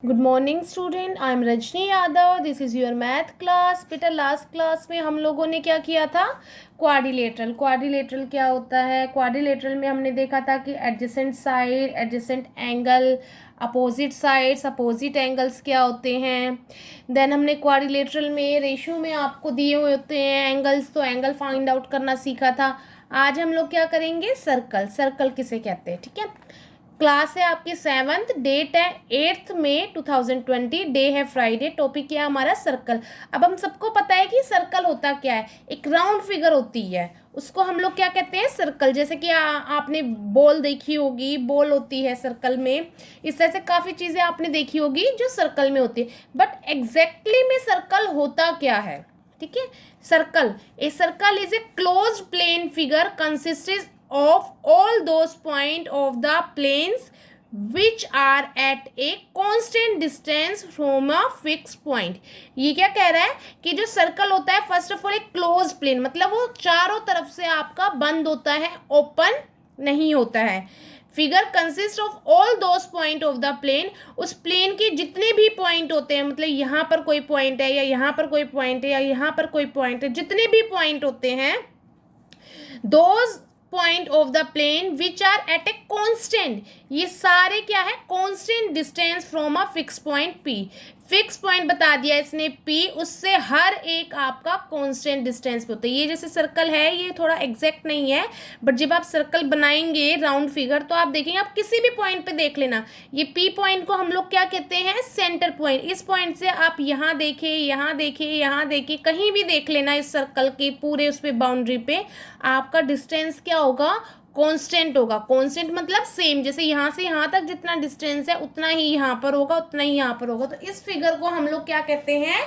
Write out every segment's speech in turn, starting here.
Good morning student, I am Rajni Yadav. This is your math class. बेटा last class में हम लोगों ने क्या किया था? क्वाड्रिलेटरल। क्वाड्रिलेटरल क्या होता है? क्वाड्रिलेटरल में हमने देखा था कि adjacent side, adjacent angle, opposite sides, opposite angles क्या होते हैं। देन हमने क्वाड्रिलेटरल में रेशियो में आपको दिए हुए होते हैं एंगल्स, तो एंगल फाइंड आउट करना सीखा था। आज हम लोग क्या करेंगे? सर्कल। सर्कल किसे कहते हैं? ठीक है, क्लास है आपकी 7th, डेट है 8 मई 2020, डे है फ्राइडे, टॉपिक क्या है हमारा? सर्कल। अब हम सबको पता है कि सर्कल होता क्या है। एक राउंड फिगर होती है, उसको हम लोग क्या कहते हैं? सर्कल। जैसे कि आपने बॉल देखी होगी, बॉल होती है सर्कल में। इस तरह से काफ़ी चीज़ें आपने देखी होगी जो सर्कल में होती है। बट एग्जैक्टली में सर्कल होता क्या है? ठीक है, circle, a circle is a close plane figure consisted of all those point of the planes which are at a constant distance from a fixed point। ये क्या कह रहा है कि जो सर्कल होता है फर्स्ट ऑफ ऑल एक क्लोज प्लेन, मतलब वो चारों तरफ से आपका बंद होता है, ओपन नहीं होता है। Figure consist of all those point of the plane, उस प्लेन के जितने भी पॉइंट होते हैं, मतलब यहाँ पर कोई पॉइंट है या यहाँ पर कोई पॉइंट है या यहाँ पर कोई पॉइंट है, जितने भी पॉइंट होते हैं, those point of the plane which are at a constant, ये सारे क्या है? Constant distance from a fix point P. Fix point बता दिया इसने पी, उससे हर एक आपका कांस्टेंट डिस्टेंस पे होता है। ये जैसे सर्कल है, ये थोड़ा एग्जैक्ट नहीं है, बट जब आप सर्कल बनाएंगे राउंड फिगर तो आप देखेंगे, आप किसी भी पॉइंट पे देख लेना, ये पी पॉइंट को हम लोग क्या कहते हैं? Centre point. इस पॉइंट से आप यहाँ देखें, यहाँ देखें, यहाँ देखें, कहीं भी देख लेना इस सर्कल के पूरे उस पे बाउंड्री पे, आपका डिस्टेंस क्या होगा? कांस्टेंट होगा। कांस्टेंट मतलब सेम, जैसे यहाँ से यहाँ तक जितना डिस्टेंस है उतना ही यहाँ पर होगा, उतना ही यहाँ पर होगा। तो इस फिगर को हम लोग क्या कहते हैं?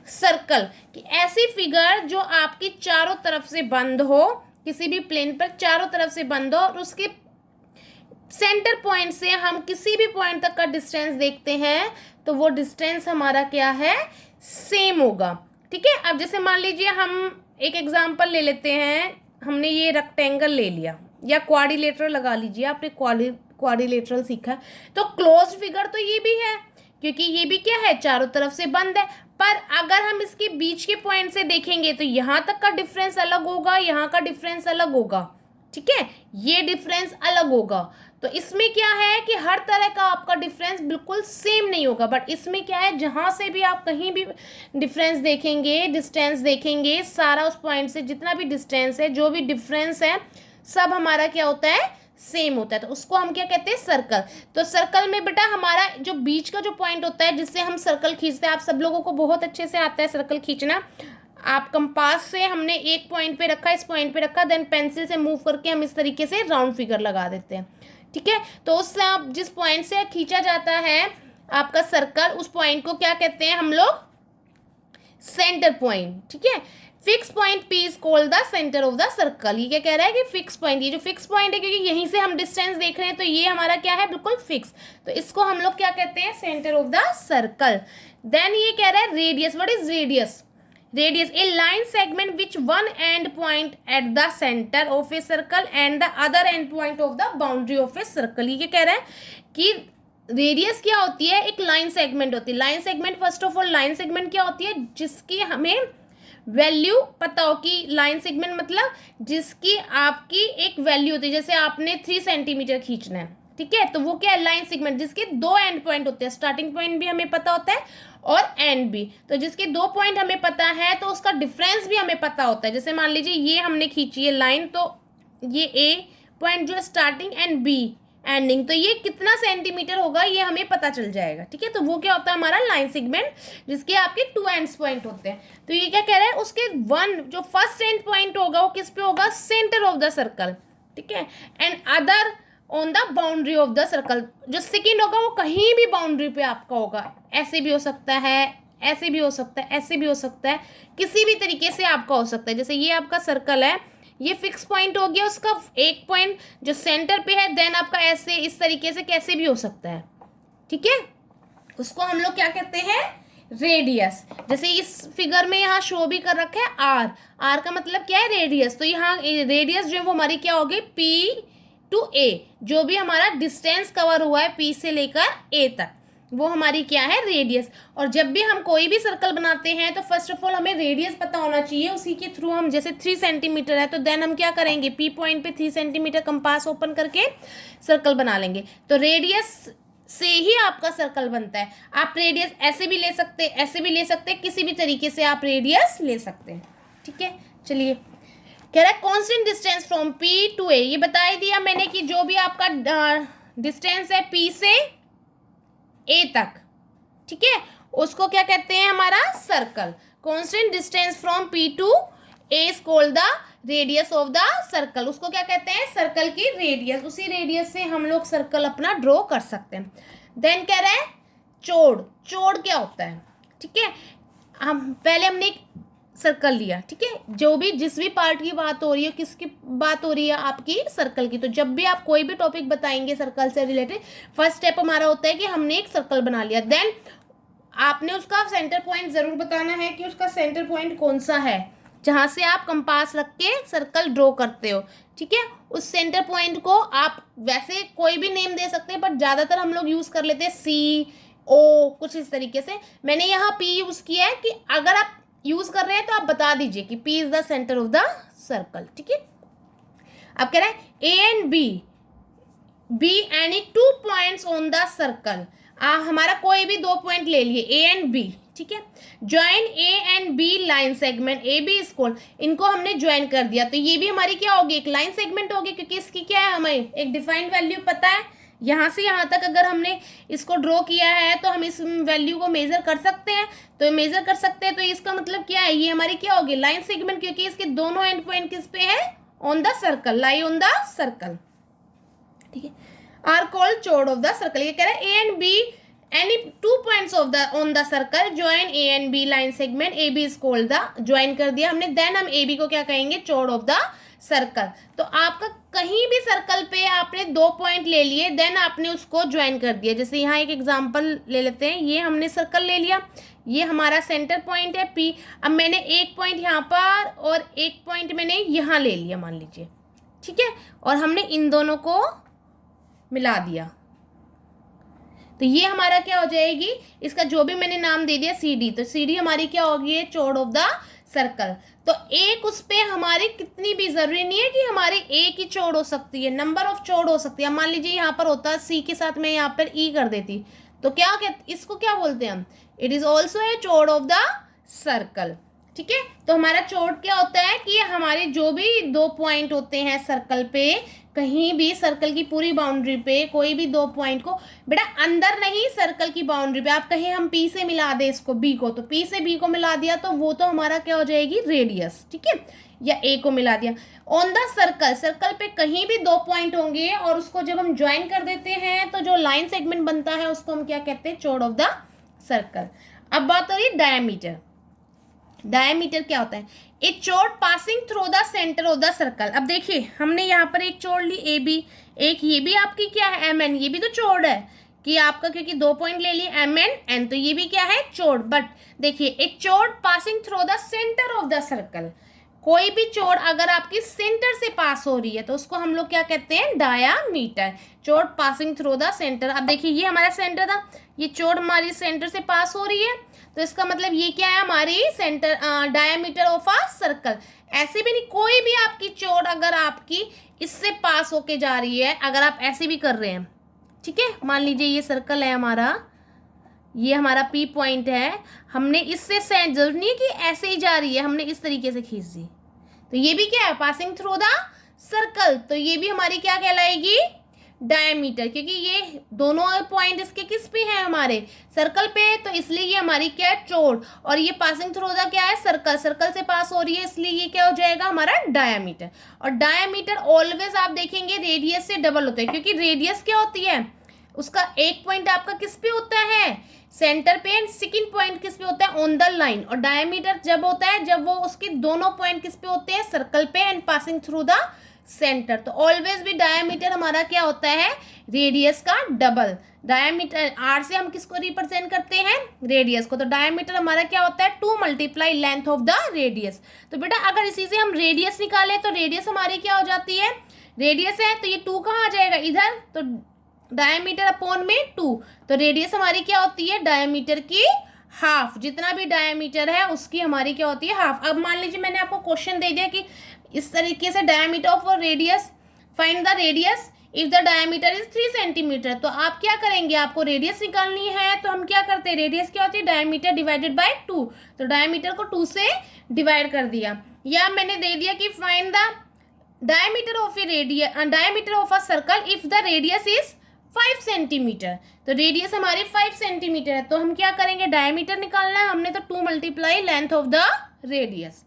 सर्कल। कि ऐसी फिगर जो आपकी चारों तरफ से बंद हो, किसी भी प्लेन पर चारों तरफ से बंद हो, और उसके सेंटर पॉइंट से हम किसी भी पॉइंट तक का डिस्टेंस देखते हैं तो वो डिस्टेंस हमारा क्या है? सेम होगा। ठीक है, अब जैसे मान लीजिए हम एक एग्जांपल ले लेते हैं, हमने ये रेक्टेंगल ले लिया या क्वाड्रिलेटरल लगा लीजिए, आपने क्वाड्रिलेटरल सीखा है, तो क्लोज फिगर तो ये भी है, क्योंकि ये भी क्या है? चारों तरफ से बंद है। पर अगर हम इसके बीच के पॉइंट से देखेंगे तो यहाँ तक का डिफरेंस अलग होगा, यहाँ का डिफरेंस अलग होगा। ठीक है, ये डिफरेंस अलग होगा। तो इसमें क्या है कि हर तरह का आपका डिफरेंस बिल्कुल सेम नहीं होगा, बट इसमें क्या है, जहाँ से भी आप कहीं भी डिफरेंस देखेंगे, डिस्टेंस देखेंगे, सारा उस पॉइंट से जितना भी डिस्टेंस है, जो भी डिफरेंस है, सब हमारा क्या होता है? सेम होता है। तो उसको हम क्या कहते हैं? सर्कल। तो सर्कल में बेटा हमारा जो बीच का जो पॉइंट होता है जिससे हम सर्कल खींचते हैं, आप सब लोगों को बहुत अच्छे से आता है सर्कल खींचना। आप कंपास से हमने एक पॉइंट पे रखा, इस पॉइंट पे रखा, देन पेंसिल से मूव करके हम इस तरीके से राउंड फिगर लगा देते हैं। ठीक है, तो उससे आप जिस पॉइंट से खींचा जाता है आपका सर्कल, उस पॉइंट को क्या कहते हैं हम लोग? Centre point. ठीक है, fix point P is called the centre of the circle. ये क्या कह रहा है कि फिक्स पॉइंट, ये जो फिक्स पॉइंट है, क्योंकि यहीं से हम डिस्टेंस देख रहे हैं तो ये हमारा क्या है? बिल्कुल फिक्स। तो इसको हम लोग क्या कहते हैं? Centre of the circle. Then ये कह रहा है radius. What is radius? Radius, a line segment which one end point at the center of a circle and the other end point of the boundary of a circle। ये क्या कह रहा है कि रेडियस क्या होती है? एक लाइन सेगमेंट होती है। Line segment, first of all line segment क्या होती है? जिसकी हमें वैल्यू पता हो कि लाइन सेगमेंट मतलब जिसकी आपकी एक वैल्यू होती है। जैसे आपने 3 सेंटीमीटर खींचना है, ठीक है, तो वो क्या है? लाइन सेगमेंट, जिसके 2 एंड पॉइंट होते हैं, स्टार्टिंग पॉइंट भी हमें पता होता है और एंड भी। तो जिसके 2 पॉइंट हमें पता है तो उसका डिफरेंस भी हमें पता होता है। जैसे मान लीजिए ये हमने खींची है लाइन, तो ये ए पॉइंट जो है स्टार्टिंग एंड बी एंडिंग, तो ये कितना सेंटीमीटर होगा ये हमें पता चल जाएगा। ठीक है, तो वो क्या होता है? हमारा लाइन सेगमेंट, जिसके आपके 2 एंड्स पॉइंट होते हैं। तो ये क्या कह रहा है? उसके जो फर्स्ट एंड पॉइंट होगा वो किस पे होगा? Centre of the circle. ठीक है, and other on the boundary of the circle. जो सेकेंड होगा वो कहीं भी बाउंड्री पे आपका होगा, ऐसे भी हो सकता है, ऐसे भी हो सकता है, ऐसे भी हो सकता है, किसी भी तरीके से आपका हो सकता है। जैसे ये आपका सर्कल है, ये फिक्स पॉइंट हो गया, उसका एक पॉइंट जो सेंटर पे है, देन आपका ऐसे इस तरीके से कैसे भी हो सकता है। ठीक है, उसको हम लोग क्या कहते हैं? रेडियस। जैसे इस फिगर में यहाँ शो भी कर रखा है आर। आर का मतलब क्या है? रेडियस। तो यहाँ रेडियस जो है वो हमारी क्या होगी? पी टू ए, जो भी हमारा डिस्टेंस कवर हुआ है पी से लेकर ए तक। वो हमारी क्या है, रेडियस। और जब भी हम कोई भी सर्कल बनाते हैं तो फर्स्ट ऑफ ऑल हमें रेडियस पता होना चाहिए, उसी के थ्रू हम, जैसे 3 सेंटीमीटर है तो देन हम क्या करेंगे, पी पॉइंट पे 3 सेंटीमीटर कंपास ओपन करके सर्कल बना लेंगे। तो रेडियस से ही आपका सर्कल बनता है। आप रेडियस ऐसे भी ले सकते, ऐसे भी ले सकते, किसी भी तरीके से आप रेडियस ले सकते हैं। ठीक है, चलिए कह रहा है constant distance from P to A. ये बता ही दिया मैंने कि जो भी आपका डिस्टेंस है पी से ए तक, ठीक है, उसको क्या कहते हैं, हमारा circle. Constant distance from P to A is called the radius of the circle. उसको क्या कहते हैं, सर्कल की रेडियस। उसी रेडियस से हम लोग सर्कल अपना ड्रॉ कर सकते हैं। देन कह रहा है चौड़। चौड़ क्या होता है, ठीक है, हम पहले हमने एक सर्कल लिया, ठीक है, जो भी जिस भी पार्ट की बात हो रही है, किसकी बात हो रही है, आपकी सर्कल की। तो जब भी आप कोई भी टॉपिक बताएंगे सर्कल से रिलेटेड, फर्स्ट स्टेप हमारा होता है कि हमने एक सर्कल बना लिया। देन आपने उसका सेंटर पॉइंट जरूर बताना है कि उसका सेंटर पॉइंट कौन सा है, जहाँ से आप कंपास रख के सर्कल ड्रॉ करते हो। ठीक है, उस सेंटर पॉइंट को आप वैसे कोई भी नेम दे सकते हैं, बट ज़्यादातर हम लोग यूज़ कर लेते हैं सी ओ, कुछ इस तरीके से। मैंने यहाँ पी यूज़ किया है कि अगर आप यूज़ कर रहे हैं तो आप बता दीजिए कि P is the centre of the circle. ठीक है, अब कह रहा है A and be any 2 points on the circle. हमारा कोई भी 2 पॉइंट ले लिए, ए एंड बी, ठीक है, join A and B line segment, A B is called, इनको हमने ज्वाइन कर दिया तो ये भी हमारी क्या होगी, एक लाइन सेगमेंट होगी, क्योंकि इसकी क्या है, हमें एक डिफाइंड वैल्यू पता है। यहाँ से यहाँ तक अगर हमने इसको ड्रॉ किया है तो हम इस वैल्यू को मेजर कर सकते हैं, तो मेजर कर सकते हैं। तो इसका मतलब क्या है, ये हमारी क्या होगी, लाइन सेगमेंट, क्योंकि इसके दोनों एंड पॉइंट किस पे है, on the circle, lie on the circle. ठीक है, are called chord of the circle. ये कह रहा है A and B any 2 points of the on the circle join A and B line segment, AB is called the, join कर दिया हमने, then हम AB को क्या कहेंगे, चौड़ ऑफ द सर्कल। तो आपका कहीं भी सर्कल पे आपने 2 पॉइंट ले लिए, देन आपने उसको ज्वाइन कर दिया। जैसे यहाँ एक एग्जांपल ले लेते हैं, ये हमने सर्कल ले लिया, ये हमारा सेंटर पॉइंट है P। अब मैंने एक पॉइंट यहाँ पर और एक पॉइंट मैंने यहाँ ले लिया मान लीजिए, ठीक है, और हमने इन दोनों को मिला दिया, तो ये हमारा क्या हो जाएगी, इसका जो भी मैंने नाम दे दिया सी डी, तो सी डी हमारी क्या होगी, चौड़ ऑफ द सर्कल। तो एक उस पे हमारी कितनी भी, जरूरी नहीं है कि हमारी एक ही चौड़ हो सकती है, नंबर ऑफ चौड़ हो सकती है। मान लीजिए यहाँ पर होता है सी के साथ मैं यहाँ पर ई कर देती, तो क्या इसको क्या बोलते हैं हम, it is also a chord of the circle. ठीक है, तो हमारा चौड़ क्या होता है कि हमारे जो भी 2 पॉइंट होते हैं सर्कल पे, कहीं भी सर्कल की पूरी बाउंड्री पे कोई भी 2 पॉइंट को, बेटा अंदर नहीं, सर्कल की बाउंड्री पे, आप कहीं हम पी से मिला दे इसको बी को, तो पी से बी को मिला दिया तो वो तो हमारा क्या हो जाएगी, रेडियस। ठीक है, या ए को मिला दिया ऑन द सर्कल, सर्कल पे कहीं भी 2 पॉइंट होंगे और उसको जब हम ज्वाइन कर देते हैं तो जो लाइन सेगमेंट बनता है उसको हम क्या कहते हैं, चौड़ ऑफ द सर्कल। अब बात हो रही है डायमीटर। डायमीटर क्या होता है, एक chord passing through the centre of the circle. अब देखिए हमने यहाँ पर एक चौड़ ली ए बी, एक ये भी आपकी क्या है एम एन, ये भी तो चौड़ है कि आपका, क्योंकि 2 पॉइंट ले लिए एम एन एन, तो ये भी क्या है, चौड़। बट देखिए एक chord passing through the centre of the circle, कोई भी चौड़ अगर आपकी सेंटर से पास हो रही है तो उसको हम लोग क्या कहते हैं, diameter. Chord passing through the centre, अब देखिए ये हमारा सेंटर था, ये चौड़ हमारी सेंटर से पास हो रही है, तो इसका मतलब ये क्या है, हमारी centre diameter of a circle. ऐसे भी नहीं, कोई भी आपकी चौड़ अगर आपकी इससे पास होके जा रही है, अगर आप ऐसे भी कर रहे हैं, ठीक है, मान लीजिए ये सर्कल है हमारा, ये हमारा पी पॉइंट है, हमने इससे जरूर नहीं है कि ऐसे ही जा रही है, हमने इस तरीके से खींच दी, तो ये भी क्या है, पासिंग थ्रू द सर्कल, तो ये भी हमारी क्या कहलाएगी, डायमीटर, क्योंकि ये दोनों पॉइंट इसके किस पे हैं, हमारे सर्कल पे, तो इसलिए ये हमारी क्या है, चौड़, और ये पासिंग थ्रू द क्या है, सर्कल, सर्कल से पास हो रही है, इसलिए ये क्या हो जाएगा, हमारा डायमीटर। और डायमीटर ऑलवेज आप देखेंगे रेडियस से डबल होता है, क्योंकि रेडियस क्या होती है, उसका एक पॉइंट आपका किस पे होता है, सेंटर पे, एंड सेकंड पॉइंट किस पे होता है, ऑन द लाइन। और डायमीटर जब होता है जब वो उसके दोनों पॉइंट किस पे होते हैं, सर्कल पे and passing through the centre. तो ऑलवेज भी डायमीटर हमारा क्या होता है, रेडियस का डबल। डायमीटर आर से हम किसको रिप्रेजेंट करते हैं, रेडियस को, तो डायमीटर हमारा क्या होता है, 2 multiply length of the radius. तो बेटा अगर इसी से हम रेडियस निकालें तो रेडियस हमारी क्या हो जाती है, रेडियस है तो ये 2 कहाँ आ जाएगा, इधर, तो डायमीटर अपॉन में 2, तो रेडियस हमारी क्या होती है, डायमीटर की हाफ, जितना भी डायमीटर है उसकी हमारी क्या होती है, हाफ। अब मान लीजिए मैंने आपको क्वेश्चन दे दिया कि इस तरीके से diameter of radius, find the radius if the diameter is 3 centimetre, तो आप क्या करेंगे, आपको रेडियस निकालनी है, तो हम क्या करते हैं, रेडियस क्या होती है, डायमीटर डिवाइडेड बाय 2, तो डायमीटर को 2 से डिवाइड कर दिया। या मैंने दे दिया कि find the diameter of A radius, diameter of a circle if the radius is 5 centimetre, तो रेडियस हमारी 5 सेंटीमीटर है, तो हम क्या करेंगे, डायमीटर निकालना है हमने, तो 2 multiply length of the radius.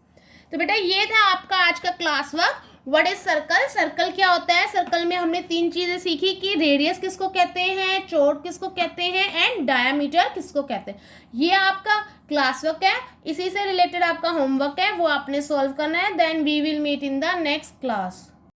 तो बेटा ये था आपका आज का class work. What is circle, circle क्या होता है, सर्कल में हमने 3 चीजें सीखी कि रेडियस किसको कहते हैं, चौड़ किसको कहते हैं, एंड डायमीटर किसको कहते हैं। ये आपका क्लास वर्क है, इसी से रिलेटेड आपका होमवर्क है, वो आपने सॉल्व करना है। Then we will meet in the next class.